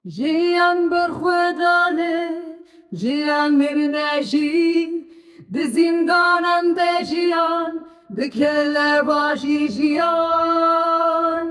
جیان برخوردانه جیان مرنجی به زندانم ده جیان به کل باشی جیان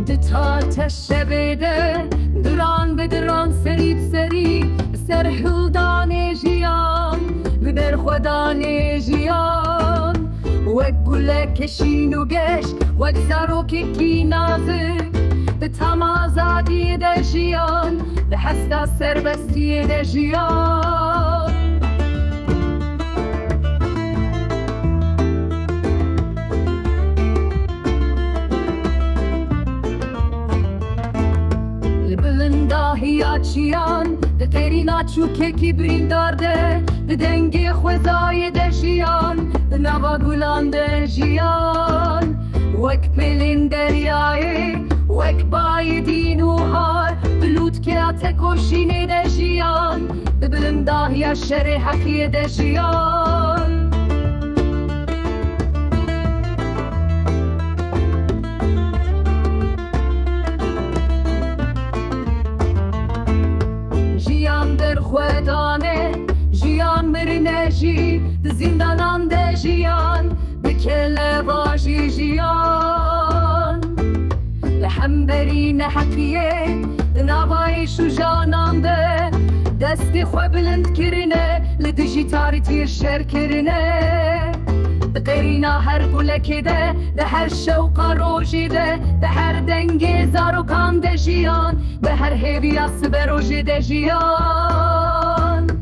ده تاتش بده دران به دران سریب سری سر حلدان جیان به برخوردان جیان وک گله کشین و گش وک زاروکی کی نازک به تام آزادی ده جیان به هستا سربستی ده جیان هیاچیان ده تیری ناچو که کی بریندارده ده دنگ خوزای ده جیان ده نوا گلان ده جیان وک پلین دریای وک بای دین و هار بلود که اتکوشینه ده جیان ده بلنداهی شر حقی ده جیان خودانه جیان مرنجی ده زندانان ده جیان به کل باشی جیان لحم برین حقیه ده نوای شجانان ده دستی خو بلند کرنه لدجی تاریتی شر کرنه ده قرینا هر گلک ده هر شوق روژی ده هر دنگ زاروکان ده جیان به هر هیوی اصبر روژی ده جیان